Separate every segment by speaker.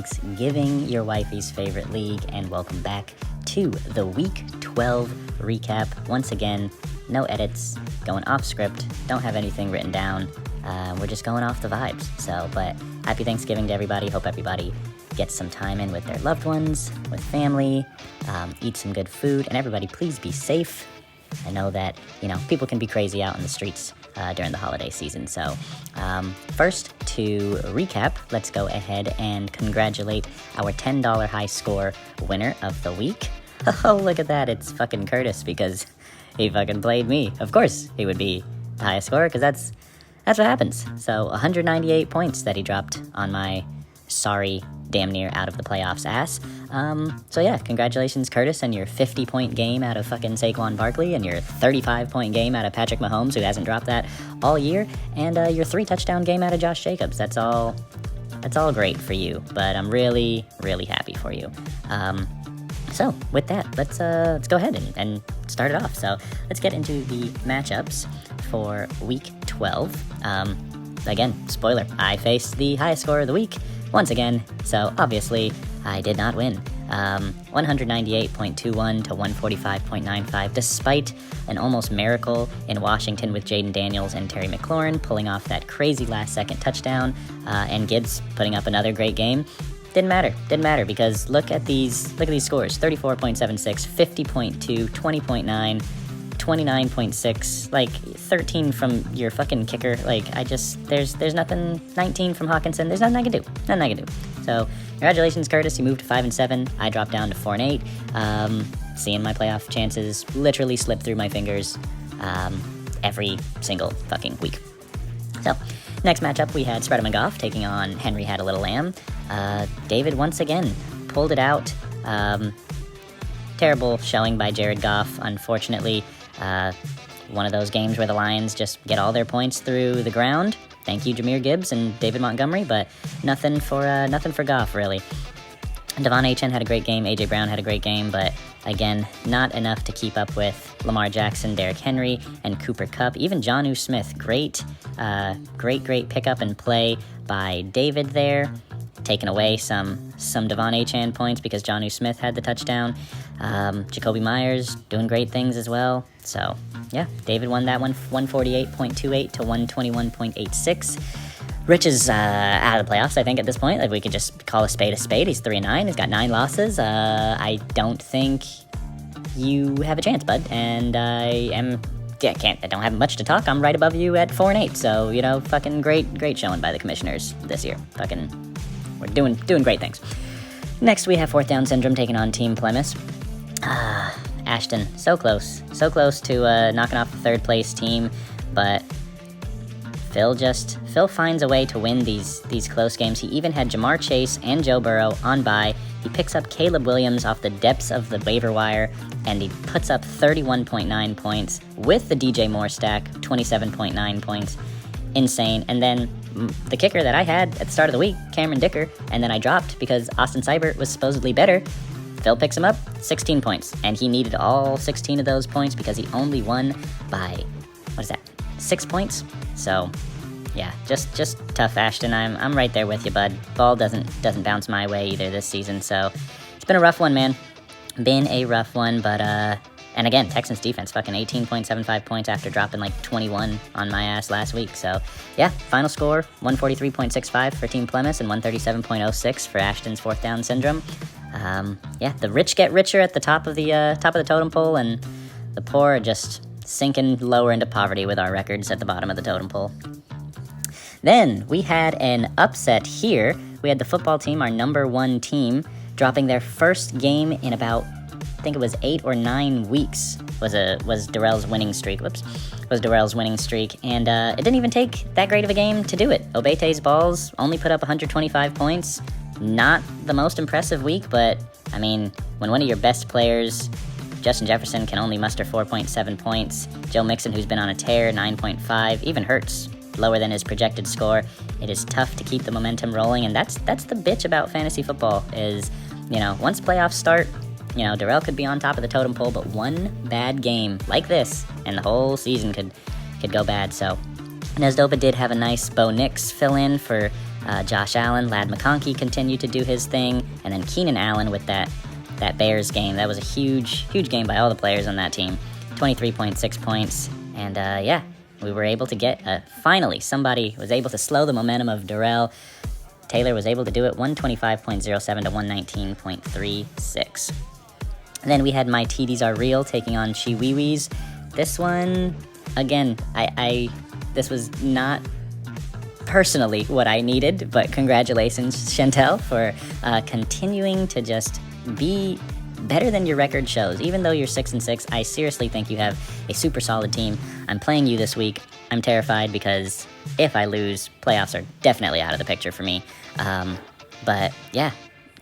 Speaker 1: Thanksgiving, your wifey's favorite league, and welcome back to the Week 12 recap. Once again, no edits, going off script, don't have anything written down. We're just going off the vibes. But happy Thanksgiving to everybody. Hope everybody gets some time in with their loved ones, with family, eat some good food, and everybody please be safe. I know that, people can be crazy out in the streets during the holiday season. So first, to recap, let's go ahead and congratulate our $10 high score winner of the week. Oh, look at that. It's fucking Curtis because he fucking played me. Of course he would be the highest score because that's what happens. So 198 points that he dropped on my sorry, damn near out of the playoffs ass. So yeah, congratulations, Curtis, and your 50-point game out of fucking Saquon Barkley, and your 35-point game out of Patrick Mahomes, who hasn't dropped that all year, and your 3-touchdown game out of Josh Jacobs. That's all great for you, but I'm really, really happy for you. So with that, let's go ahead and start it off. So let's get into the matchups for Week 12. Again, spoiler, I faced the highest score of the week once again, so obviously I did not win. 198.21 to 145.95, despite an almost miracle in Washington with Jaden Daniels and Terry McLaurin pulling off that crazy last-second touchdown, and Gibbs putting up another great game. Didn't matter because look at these scores: 34.76, 50.2, 20.9, 29.6, like 13 from your fucking kicker. Like there's nothing. 19 from Hawkinson. There's nothing I can do. So congratulations, Curtis. You moved to 5-7. I dropped down to 4-8. Seeing my playoff chances literally slip through my fingers every single fucking week. So next matchup, we had Spread 'em and Goff taking on Henry Had a Little Lamb. David once again pulled it out. Terrible showing by Jared Goff, unfortunately. One of those games where the Lions just get all their points through the ground. Thank you, Jahmyr Gibbs and David Montgomery, but nothing for Goff, really. Devon Achane had a great game. A.J. Brown had a great game, but again, not enough to keep up with Lamar Jackson, Derrick Henry, and Cooper Kupp. Even Jonnu Smith, great pickup and play by David there, taking away some Devon Achane points because Jonnu Smith had the touchdown. Jacoby Myers doing great things as well. So yeah, David won that one, 148.28 to 121.86. Rich is out of the playoffs, I think, at this point. Like, we could just call a spade a spade. He's 3-9. He's got 9 losses. I don't think you have a chance, bud. And I don't have much to talk. I'm right above you at 4-8. So, fucking great showing by the Commissioners this year. Fucking, we're doing great things. Next, we have Fourth Down Syndrome taking on Team Plemis. Ashton, so close to knocking off the third place team, but Phil finds a way to win these close games. He even had Jamar Chase and Joe Burrow on bye. He picks up Caleb Williams off the depths of the waiver wire, and he puts up 31.9 points with the DJ Moore stack, 27.9 points. Insane. And then the kicker that I had at the start of the week, Cameron Dicker, and then I dropped because Austin Seibert was supposedly better. Phil picks him up, 16 points, and he needed all 16 of those points because he only won by, 6 points? So, yeah, just tough, Ashton. I'm right there with you, bud. Ball doesn't bounce my way either this season, so it's been a rough one, man. Been a rough one, but and again, Texans defense, fucking 18.75 points after dropping like 21 on my ass last week. So, yeah, final score, 143.65 for Team Plemis and 137.06 for Ashton's Fourth Down Syndrome. Yeah, the rich get richer at the top of the totem pole, and the poor are just sinking lower into poverty with our records at the bottom of the totem pole. Then we had an upset here. We had the football team, our number 1 team, dropping their first game in about, I think it was 8 or 9 weeks. Was Darrell's winning streak. And it didn't even take that great of a game to do it. Obete's Balls only put up 125 points. Not the most impressive week, but, I mean, when one of your best players, Justin Jefferson, can only muster 4.7 points, Joe Mixon, who's been on a tear, 9.5, even Hurts, lower than his projected score, it is tough to keep the momentum rolling, and that's the bitch about fantasy football is, once playoffs start, Darrell could be on top of the totem pole, but one bad game like this, and the whole season could go bad. So Nesdoba did have a nice Bo Nix fill in for Josh Allen, Ladd McConkey continued to do his thing, and then Keenan Allen with that Bears game. That was a huge game by all the players on that team. 23.6 points, and yeah, we were able to get, finally, somebody was able to slow the momentum of Darrell. Taylor was able to do it, 125.07 to 119.36. And then we had My TDs Are Real taking on Chiwiwis. This one, again, this was not personally what I needed, but congratulations, Chantel, for continuing to just be better than your record shows. Even though you're 6-6, I seriously think you have a super solid team. I'm playing you this week. I'm terrified because if I lose, playoffs are definitely out of the picture for me. But yeah,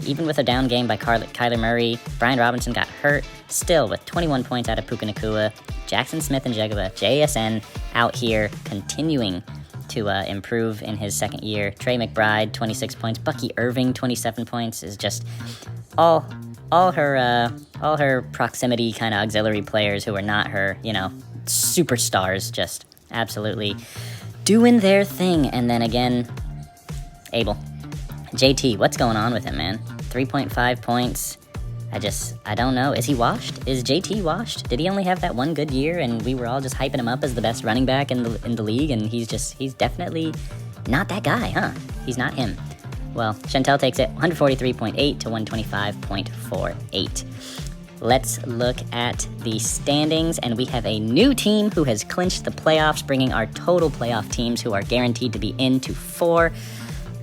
Speaker 1: even with a down game by Kyler Murray, Brian Robinson got hurt, still with 21 points out of Puka Nacua, Jackson Smith and Jegaba, JSN out here continuing to improve in his second year. Trey McBride, 26 points. Bucky Irving, 27 points. Is just all her proximity kind of auxiliary players who are not her, superstars, just absolutely doing their thing. And then again, Abel. JT, what's going on with him, man? 3.5 points. I don't know. Is he washed? Is JT washed? Did he only have that one good year and we were all just hyping him up as the best running back in the league, and he's definitely not that guy, huh? He's not him. Well, Chantel takes it 143.8 to 125.48. Let's look at the standings, and we have a new team who has clinched the playoffs, bringing our total playoff teams who are guaranteed to be in to 4.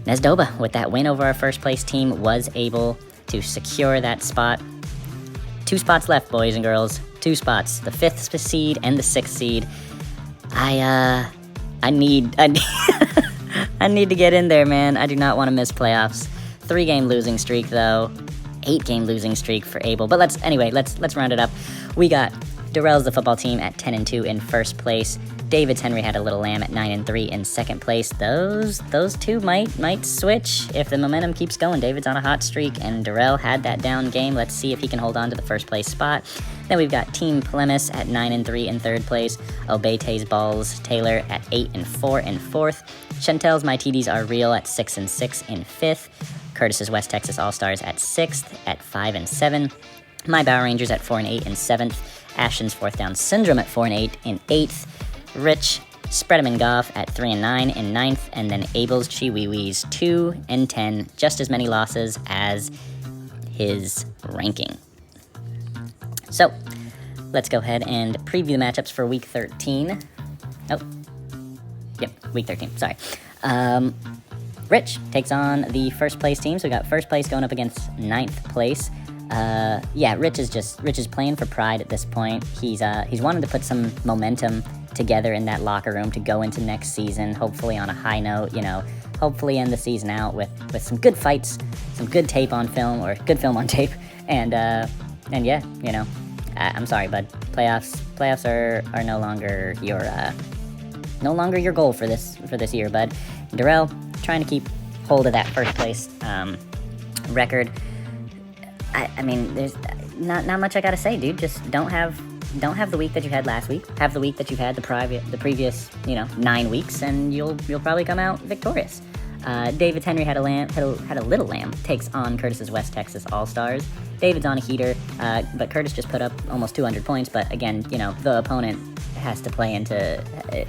Speaker 1: Nesdoba, with that win over our first place team, was able to secure that spot. 2 spots left, boys and girls. 2 spots. The 5th seed and the 6th seed. I need I need to get in there, man. I do not want to miss playoffs. 3-game losing streak, though. 8-game losing streak for Abel. But let's round it up. We got Darrell's the football team at 10-2 in first place. David's Henry had a little lamb at 9-3 in second place. Those two might switch if the momentum keeps going. David's on a hot streak, and Darrell had that down game. Let's see if he can hold on to the first place spot. Then we've got Team Plemis at 9-3 in third place. Obete's Balls Taylor at 8-4 in fourth. Chantel's My TDs Are Real at 6-6 in fifth. Curtis's West Texas All-Stars at 6th at 5-7. My Bower Rangers at 4-8 in 7th. Ashton's Fourth Down Syndrome at 4-8 in 8th. Rich Spreadman Goff at 3-9 in 9th. And then Abel's Chiwiwis 2-10. Just as many losses as his ranking. So, let's go ahead and preview the matchups for Week 13. Oh, yep, Week 13, sorry. Rich takes on the first place team, so we got first place going up against 9th place. Yeah, Rich is playing for pride at this point. He's wanted to put some momentum together in that locker room to go into next season, hopefully on a high note, hopefully end the season out with some good fights, some good tape on film, or good film on tape, and yeah, I'm sorry, bud. Playoffs are no longer your goal for this year, bud. Darrell trying to keep hold of that first place record. I mean, there's not much I gotta say, dude. Just don't have the week that you had last week. Have the week that you had the previous 9 weeks, and you'll probably come out victorious. David's Henry had a little lamb. Takes on Curtis's West Texas All-Stars. David's on a heater, but Curtis just put up almost 200 points. But again, the opponent has to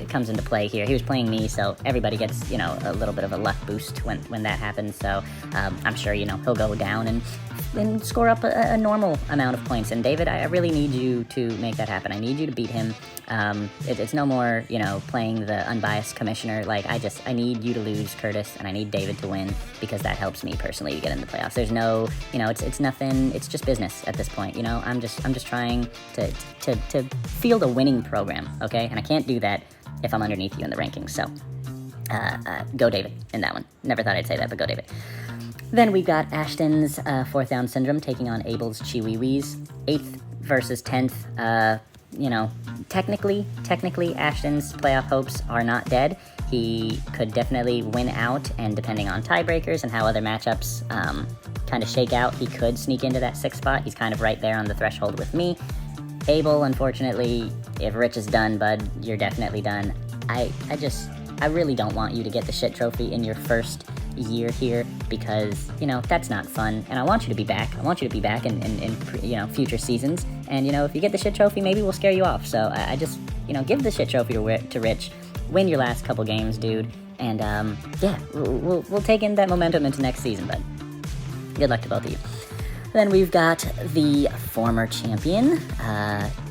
Speaker 1: comes into play here. He was playing me, so everybody gets a little bit of a luck boost when that happens. So I'm sure he'll go down and score up a normal amount of points. And David, I really need you to make that happen. I need you to beat him. It's no more playing the unbiased commissioner. Like I need you to lose, Curtis, and I need David to win, because that helps me personally to get in the playoffs. There's no it's nothing. It's just business at this point. I'm just trying to field a winning program. Okay, and I can't do that if I'm underneath you in the rankings. So go David in that one. Never thought I'd say that, but go David. Then we've got Ashton's Fourth Down Syndrome taking on Abel's Chiwiwis. 8th versus 10th. Technically, Ashton's playoff hopes are not dead. He could definitely win out, and depending on tiebreakers and how other matchups kind of shake out, he could sneak into that 6th spot. He's kind of right there on the threshold with me. Abel, unfortunately, if Rich is done, bud, you're definitely done. I really don't want you to get the shit trophy in your first year here because, that's not fun. And I want you to be back. I want you to be back in future seasons. And, if you get the shit trophy, maybe we'll scare you off. So I just, give the shit trophy to Rich. Win your last couple games, dude. And, we'll take in that momentum into next season, bud. Good luck to both of you. Then we've got the former champion,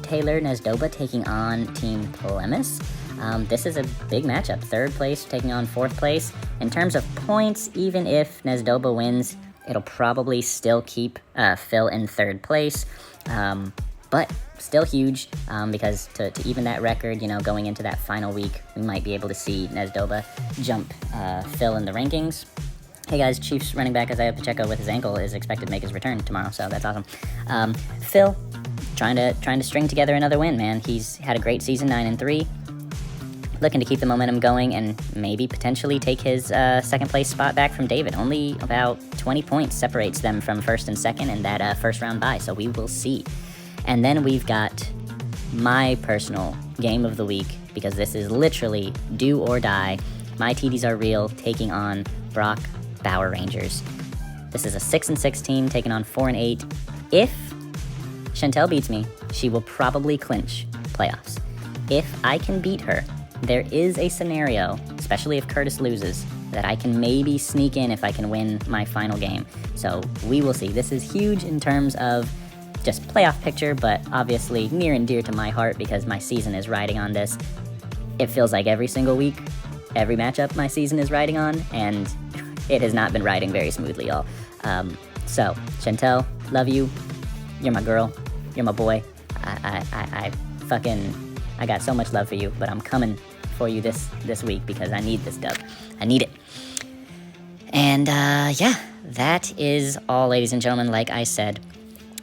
Speaker 1: Taylor Nesdoba, taking on Team Plemis. This is a big matchup. Third place taking on fourth place. In terms of points, even if Nesdoba wins, it'll probably still keep Phil in third place. But still huge because to even that record, going into that final week, we might be able to see Nesdoba jump Phil in the rankings. Hey guys, Chiefs running back Isaiah Pacheco with his ankle is expected to make his return tomorrow, so that's awesome. Phil, trying to string together another win, man. He's had a great season, 9-3. Looking to keep the momentum going and maybe potentially take his second place spot back from David. Only about 20 points separates them from first and second in that first round bye, so we will see. And then we've got my personal game of the week, because this is literally do or die. My TDs are real, taking on Brock Bauer Rangers. This is a 6-6 team taking on 4-8. If Chantel beats me, she will probably clinch playoffs. If I can beat her, there is a scenario, especially if Curtis loses, that I can maybe sneak in if I can win my final game. So we will see. This is huge in terms of just playoff picture, but obviously near and dear to my heart because my season is riding on this. It feels like every single week, every matchup my season is riding on, and it has not been riding very smoothly, y'all. So, Chantel, love you. You're my girl. You're my boy. I got so much love for you, but I'm coming for you this week because I need this dub. I need it. And, that is all, ladies and gentlemen. Like I said,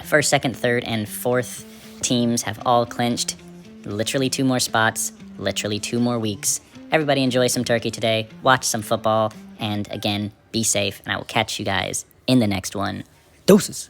Speaker 1: first, second, third, and fourth teams have all clinched. Literally 2 more spots. Literally 2 more weeks. Everybody enjoy some turkey today. Watch some football. And again, be safe, and I will catch you guys in the next one. Deuces.